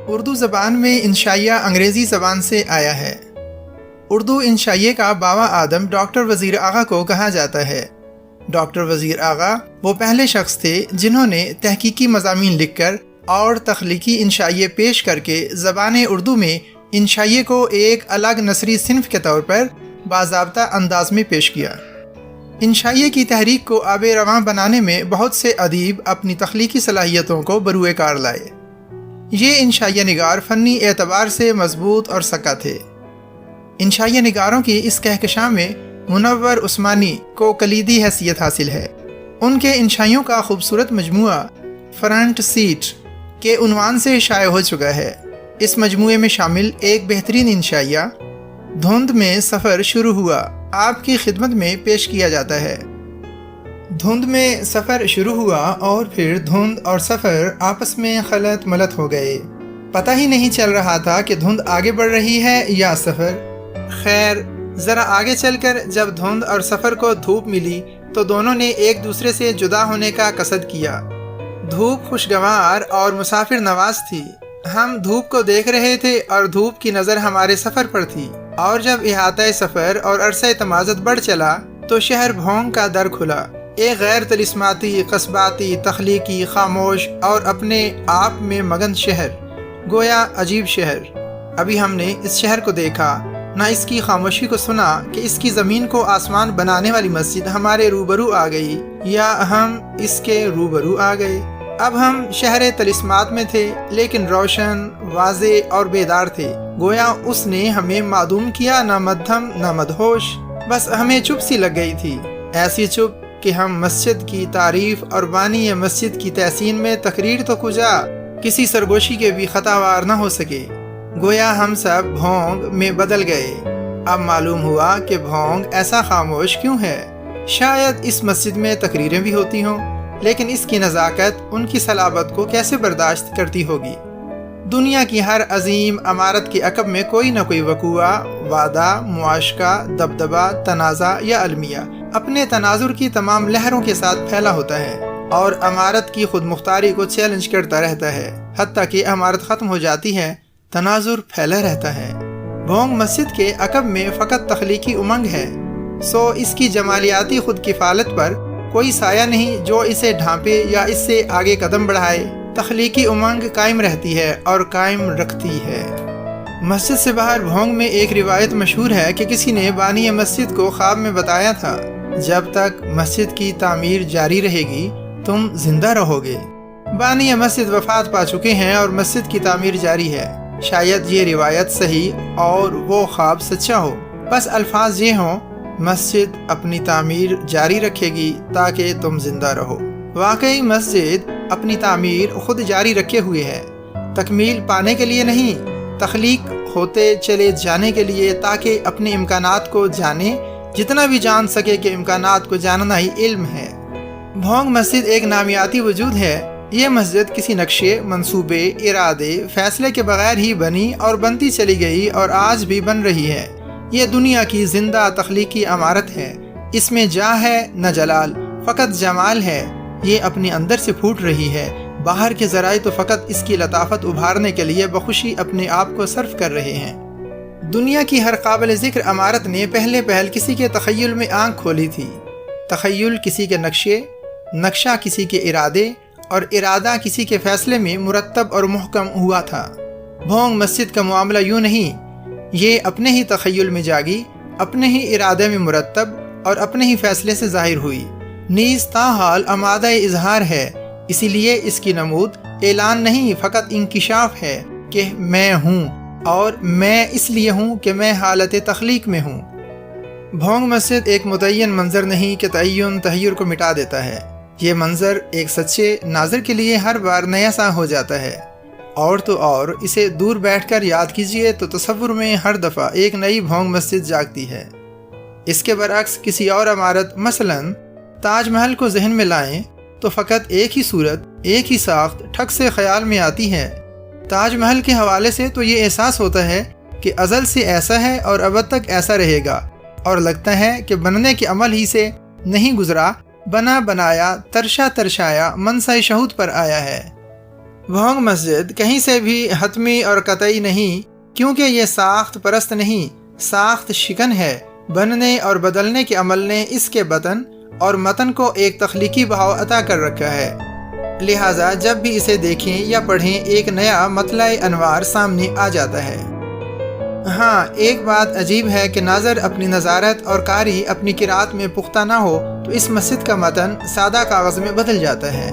اردو زبان میں انشائیہ انگریزی زبان سے آیا ہے۔ اردو انشائیے کا بابا آدم ڈاکٹر وزیر آغا کو کہا جاتا ہے۔ ڈاکٹر وزیر آغا وہ پہلے شخص تھے جنہوں نے تحقیقی مضامین لکھ کر اور تخلیقی انشائیے پیش کر کے زبان اردو میں انشائیے کو ایک الگ نثری صنف کے طور پر باضابطہ انداز میں پیش کیا۔ انشائیے کی تحریک کو آب رواں بنانے میں بہت سے ادیب اپنی تخلیقی صلاحیتوں کو بروئے کار لائے۔ یہ انشائیہ نگار فنی اعتبار سے مضبوط اور سکا تھے۔ انشائیہ نگاروں کی اس کہکشاں میں منور عثمانی کو کلیدی حیثیت حاصل ہے۔ ان کے انشائیوں کا خوبصورت مجموعہ فرنٹ سیٹ کے عنوان سے شائع ہو چکا ہے۔ اس مجموعے میں شامل ایک بہترین انشائیہ دھند میں سفر شروع ہوا آپ کی خدمت میں پیش کیا جاتا ہے۔ دھند میں سفر شروع ہوا اور پھر دھند اور سفر آپس میں خلط ملط ہو گئے۔ پتہ ہی نہیں چل رہا تھا کہ دھند آگے بڑھ رہی ہے یا سفر۔ خیر، ذرا آگے چل کر جب دھند اور سفر کو دھوپ ملی تو دونوں نے ایک دوسرے سے جدا ہونے کا قصد کیا۔ دھوپ خوشگوار اور مسافر نواز تھی۔ ہم دھوپ کو دیکھ رہے تھے اور دھوپ کی نظر ہمارے سفر پر تھی، اور جب احاطہ سفر اور عرصہ تمازت بڑھ چلا تو شہر بھونگ کا در کھلا۔ ایک غیر طلسماتی، قصباتی، تخلیقی، خاموش اور اپنے آپ میں مگن شہر، گویا عجیب شہر۔ ابھی ہم نے اس شہر کو دیکھا، نہ اس کی خاموشی کو سنا کہ اس کی زمین کو آسمان بنانے والی مسجد ہمارے روبرو آ گئی یا ہم اس کے روبرو آ گئے۔ اب ہم شہر طلسمات میں تھے، لیکن روشن، واضح اور بیدار تھے۔ گویا اس نے ہمیں معدوم کیا، نہ مدھم نہ مدہوش، بس ہمیں چپ سی لگ گئی تھی، ایسی چپ کہ ہم مسجد کی تعریف اور بانی مسجد کی تحسین میں تقریر تو کجا کسی سرگوشی کے بھی خطا وار نہ ہو سکے۔ گویا ہم سب بھونگ میں بدل گئے۔ اب معلوم ہوا کہ بھونگ ایسا خاموش کیوں ہے۔ شاید اس مسجد میں تقریریں بھی ہوتی ہوں، لیکن اس کی نزاکت ان کی صلابت کو کیسے برداشت کرتی ہوگی۔ دنیا کی ہر عظیم عمارت کے عقب میں کوئی نہ کوئی وقوعہ، وعدہ، معاشقہ، دبدبہ، تنازع یا المیہ اپنے تناظر کی تمام لہروں کے ساتھ پھیلا ہوتا ہے اور عمارت کی خود مختاری کو چیلنج کرتا رہتا ہے۔ حتیٰ کہ عمارت ختم ہو جاتی ہے، تناظر پھیلا رہتا ہے۔ بھونگ مسجد کے عقب میں فقط تخلیقی امنگ ہے، سو اس کی جمالیاتی خود کفالت پر کوئی سایہ نہیں جو اسے ڈھانپے یا اس سے آگے قدم بڑھائے۔ تخلیقی امنگ قائم رہتی ہے اور قائم رکھتی ہے۔ مسجد سے باہر بھونگ میں ایک روایت مشہور ہے کہ کسی نے بانی مسجد کو خواب میں بتایا تھا، جب تک مسجد کی تعمیر جاری رہے گی تم زندہ رہو گے۔ بانی مسجد وفات پا چکے ہیں اور مسجد کی تعمیر جاری ہے۔ شاید یہ روایت صحیح اور وہ خواب سچا ہو، بس الفاظ یہ ہوں، مسجد اپنی تعمیر جاری رکھے گی تاکہ تم زندہ رہو۔ واقعی مسجد اپنی تعمیر خود جاری رکھے ہوئے ہے، تکمیل پانے کے لیے نہیں، تخلیق ہوتے چلے جانے کے لیے، تاکہ اپنے امکانات کو جانے، جتنا بھی جان سکے کہ امکانات کو جاننا ہی علم ہے۔ بھونگ مسجد ایک نامیاتی وجود ہے۔ یہ مسجد کسی نقشے، منصوبے، ارادے، فیصلے کے بغیر ہی بنی اور بنتی چلی گئی اور آج بھی بن رہی ہے۔ یہ دنیا کی زندہ تخلیقی عمارت ہے۔ اس میں جا ہے نہ جلال، فقط جمال ہے۔ یہ اپنے اندر سے پھوٹ رہی ہے، باہر کے ذرائع تو فقط اس کی لطافت ابھارنے کے لیے بخوشی اپنے آپ کو صرف کر رہے ہیں۔ دنیا کی ہر قابل ذکر عمارت نے پہلے پہل کسی کے تخیل میں آنکھ کھولی تھی۔ تخیل کسی کے نقشے، نقشہ کسی کے ارادے اور ارادہ کسی کے فیصلے میں مرتب اور محکم ہوا تھا۔ بھونگ مسجد کا معاملہ یوں نہیں، یہ اپنے ہی تخیل میں جاگی، اپنے ہی ارادے میں مرتب اور اپنے ہی فیصلے سے ظاہر ہوئی، نیز تاحال آمادہ اظہار ہے۔ اسی لیے اس کی نمود اعلان نہیں، فقط انکشاف ہے کہ میں ہوں، اور میں اس لیے ہوں کہ میں حالت تخلیق میں ہوں۔ بھونگ مسجد ایک متعین منظر نہیں کہ تعین تحیر کو مٹا دیتا ہے۔ یہ منظر ایک سچے ناظر کے لیے ہر بار نیا سا ہو جاتا ہے، اور تو اور اسے دور بیٹھ کر یاد کیجئے تو تصور میں ہر دفعہ ایک نئی بھونگ مسجد جاگتی ہے۔ اس کے برعکس کسی اور عمارت، مثلاً تاج محل کو ذہن میں لائیں تو فقط ایک ہی صورت، ایک ہی ساخت ٹھک سے خیال میں آتی ہے۔ تاج محل کے حوالے سے تو یہ احساس ہوتا ہے کہ ازل سے ایسا ہے اور ابد تک ایسا رہے گا، اور لگتا ہے کہ بننے کے عمل ہی سے نہیں گزرا، بنا بنایا، ترشا ترشایا، منصہ شہود پر آیا ہے۔ بھونگ مسجد کہیں سے بھی حتمی اور قطعی نہیں، کیونکہ یہ ساخت پرست نہیں، ساخت شکن ہے۔ بننے اور بدلنے کے عمل نے اس کے بطن اور متن کو ایک تخلیقی بہاؤ عطا کر رکھا ہے، لہٰذا جب بھی اسے دیکھیں یا پڑھیں ایک نیا مطلع انوار سامنے آ جاتا ہے۔ ہاں، ایک بات عجیب ہے کہ ناظر اپنی نظارت اور قاری اپنی قرأت میں پختہ نہ ہو تو اس مسجد کا متن سادہ کاغذ میں بدل جاتا ہے۔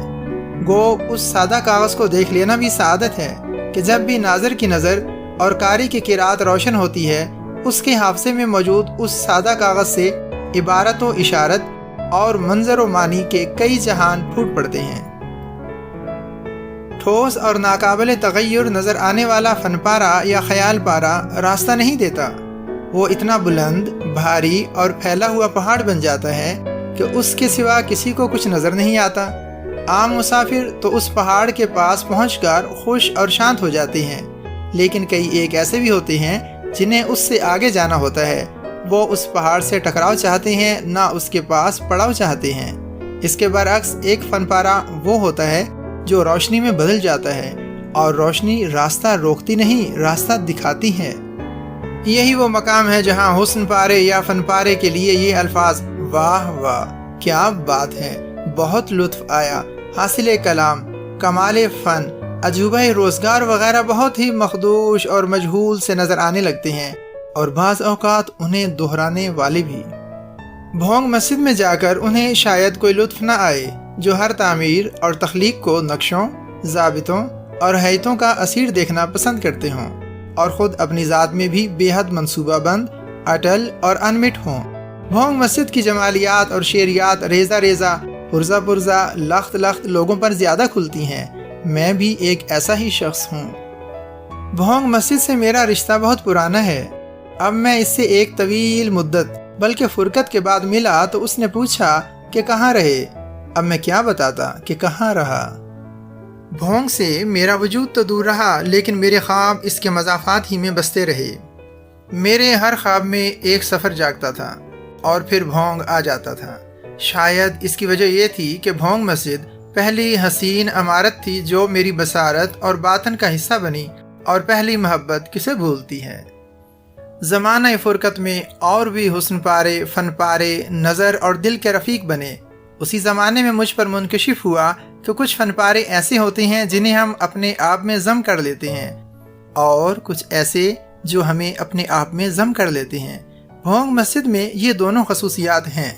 گو اس سادہ کاغذ کو دیکھ لینا بھی سعادت ہے کہ جب بھی ناظر کی نظر اور قاری کی قرأت روشن ہوتی ہے، اس کے حافظے میں موجود اس سادہ کاغذ سے عبارت و اشارت اور منظر و معنی کے کئی جہان پھوٹ پڑتے ہیں۔ ٹھوس اور ناقابل تغیر نظر آنے والا فن پارہ یا خیال پارہ راستہ نہیں دیتا، وہ اتنا بلند، بھاری اور پھیلا ہوا پہاڑ بن جاتا ہے کہ اس کے سوا کسی کو کچھ نظر نہیں آتا۔ عام مسافر تو اس پہاڑ کے پاس پہنچ کر خوش اور شانت ہو جاتے ہیں، لیکن کئی ایک ایسے بھی ہوتے ہیں جنہیں اس سے آگے جانا ہوتا ہے، وہ اس پہاڑ سے ٹکراؤ چاہتے ہیں، نہ اس کے پاس پڑاؤ چاہتے ہیں۔ اس کے برعکس ایک فن پارہ وہ ہوتا ہے جو روشنی میں بدل جاتا ہے، اور روشنی راستہ روکتی نہیں، راستہ دکھاتی ہے۔ یہی وہ مقام ہے جہاں حسن پارے یا فن پارے کے لیے یہ الفاظ واہ واہ، کیا بات ہے، بہت لطف آیا، حاصل کلام، کمال فن، عجوبہ روزگار وغیرہ بہت ہی مخدوش اور مجہول سے نظر آنے لگتے ہیں، اور بعض اوقات انہیں دہرانے والے بھی۔ بھونگ مسجد میں جا کر انہیں شاید کوئی لطف نہ آئے جو ہر تعمیر اور تخلیق کو نقشوں، ضابطوں اور ہیئتوں کا اسیر دیکھنا پسند کرتے ہوں، اور خود اپنی ذات میں بھی بے حد منصوبہ بند، اٹل اور انمٹ ہوں۔ بھونگ مسجد کی جمالیات اور شعریات ریزہ ریزہ، پرزہ پرزہ، لخت لخت لوگوں پر زیادہ کھلتی ہیں۔ میں بھی ایک ایسا ہی شخص ہوں۔ بھونگ مسجد سے میرا رشتہ بہت پرانا ہے۔ اب میں اس سے ایک طویل مدت بلکہ فرقت کے بعد ملا تو اس نے پوچھا کہ کہاں رہے؟ اب میں کیا بتاتا کہ کہاں رہا۔ بھونگ سے میرا وجود تو دور رہا، لیکن میرے خواب اس کے مضافات ہی میں بستے رہے۔ میرے ہر خواب میں ایک سفر جاگتا تھا اور پھر بھونگ آ جاتا تھا۔ شاید اس کی وجہ یہ تھی کہ بھونگ مسجد پہلی حسین عمارت تھی جو میری بصارت اور باطن کا حصہ بنی، اور پہلی محبت کسے بھولتی ہے۔ زمانہ فرقت میں اور بھی حسن پارے، فن پارے، نظر اور دل کے رفیق بنے۔ اسی زمانے میں مجھ پر منکشف ہوا کہ کچھ فن پارے ایسے ہوتے ہیں جنہیں ہم اپنے آپ میں ضم کر لیتے ہیں، اور کچھ ایسے جو ہمیں اپنے آپ میں ضم کر لیتے ہیں۔ بھونگ مسجد میں یہ دونوں خصوصیات ہیں۔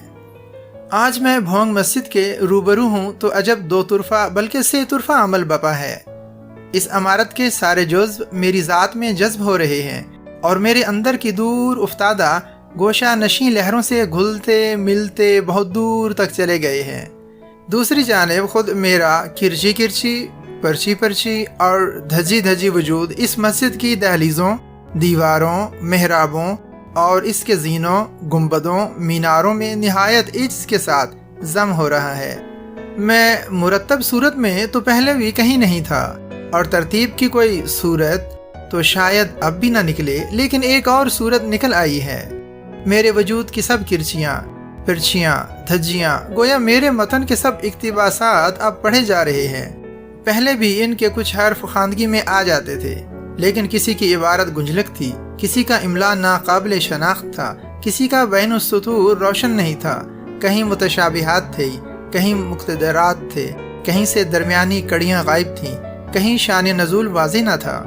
آج میں بھونگ مسجد کے روبرو ہوں تو عجب دو طرفہ بلکہ سے طرفہ عمل بپا ہے۔ اس عمارت کے سارے جزو میری ذات میں جذب ہو رہے ہیں، اور میرے اندر کی دور افتادہ گوشہ نشیں لہروں سے گھلتے ملتے بہت دور تک چلے گئے ہیں۔ دوسری جانب خود میرا کرچی کرچی، پرچی پرچی اور دھجی دھجی وجود اس مسجد کی دہلیزوں، دیواروں، محرابوں اور اس کے زینوں، گنبدوں، میناروں میں نہایت عجز کے ساتھ ضم ہو رہا ہے۔ میں مرتب صورت میں تو پہلے بھی کہیں نہیں تھا، اور ترتیب کی کوئی صورت تو شاید اب بھی نہ نکلے، لیکن ایک اور صورت نکل آئی ہے۔ میرے وجود کی سب کرچیاں، پرچیاں، دھجیاں، گویا میرے متن کے سب اقتباسات اب پڑھے جا رہے ہیں۔ پہلے بھی ان کے کچھ حرف خواندگی میں آ جاتے تھے، لیکن کسی کی عبارت گنجلک تھی، کسی کا املا ناقابل شناخت تھا، کسی کا بین السطور روشن نہیں تھا، کہیں متشابہات تھے، کہیں مقتدرات تھے، کہیں سے درمیانی کڑیاں غائب تھیں، کہیں شان نزول واضح نہ تھا۔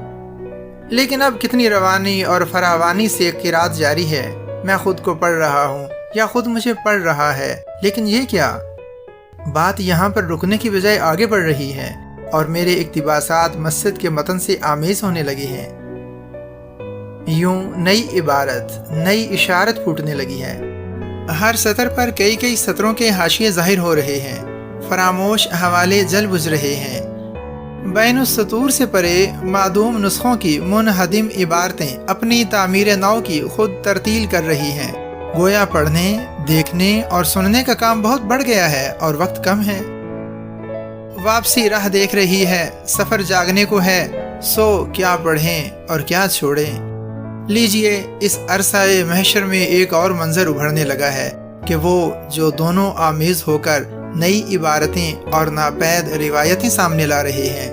لیکن اب کتنی روانی اور فراوانی سے قرأت جاری ہے۔ میں خود کو پڑھ رہا ہوں یا خود مجھے پڑھ رہا ہے، لیکن یہ کیا؟ بات یہاں پر رکنے کی بجائے آگے بڑھ رہی ہے، اور میرے اقتباسات مسجد کے متن سے آمیز ہونے لگے ہیں۔ یوں نئی عبارت، نئی اشارت پھوٹنے لگی ہے۔ ہر سطر پر کئی کئی سطروں کے حاشیے ظاہر ہو رہے ہیں، فراموش حوالے جل بجھ رہے ہیں۔ بین السطور سے پرے معدوم نسخوں کی منہدم عبارتیں اپنی تعمیر نو کی خود ترتیل کر رہی ہیں۔ گویا پڑھنے، دیکھنے اور سننے کا کام بہت بڑھ گیا ہے اور وقت کم ہے۔ واپسی راہ دیکھ رہی ہے، سفر جاگنے کو ہے، سو کیا پڑھیں اور کیا چھوڑیں۔ لیجئے اس عرصہ محشر میں ایک اور منظر ابھرنے لگا ہے کہ وہ جو دونوں آمیز ہو کر نئی عبارتیں اور ناپید روایتیں سامنے لا رہے ہیں،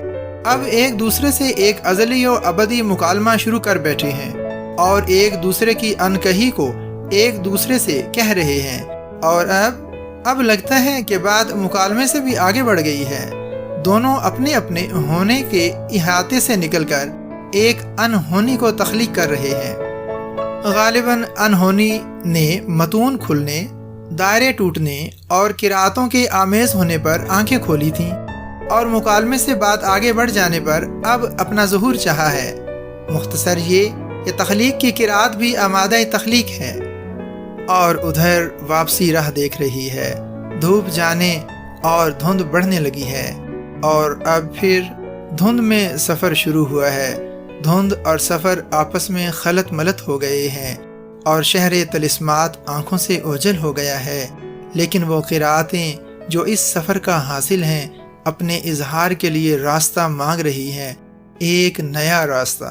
اب ایک دوسرے سے ایک ازلی و ابدی مکالمہ شروع کر بیٹھے ہیں اور ایک دوسرے کی انکہی کو ایک دوسرے سے کہہ رہے ہیں، اور اب لگتا ہے کہ بات مکالمے سے بھی آگے بڑھ گئی ہے۔ دونوں اپنے اپنے ہونے کے احاطے سے نکل کر ایک انہونی کو تخلیق کر رہے ہیں۔ غالباً انہونی نے متون کھلنے، دائرے ٹوٹنے اور قرأتوں کے آمیز ہونے پر آنکھیں کھولی تھیں، اور مکالمے سے بات آگے بڑھ جانے پر اب اپنا ظہور چاہا ہے۔ مختصر یہ کہ تخلیق کی قرأت بھی آمادہ تخلیق ہے، اور ادھر واپسی راہ دیکھ رہی ہے۔ دھوپ جانے اور دھند بڑھنے لگی ہے، اور اب پھر دھند میں سفر شروع ہوا ہے۔ دھند اور سفر آپس میں خلط ملط ہو گئے ہیں، اور شہر طلسمات آنکھوں سے اوجھل ہو گیا ہے، لیکن وہ قرأتیں جو اس سفر کا حاصل ہیں اپنے اظہار کے لیے راستہ مانگ رہی ہیں، ایک نیا راستہ۔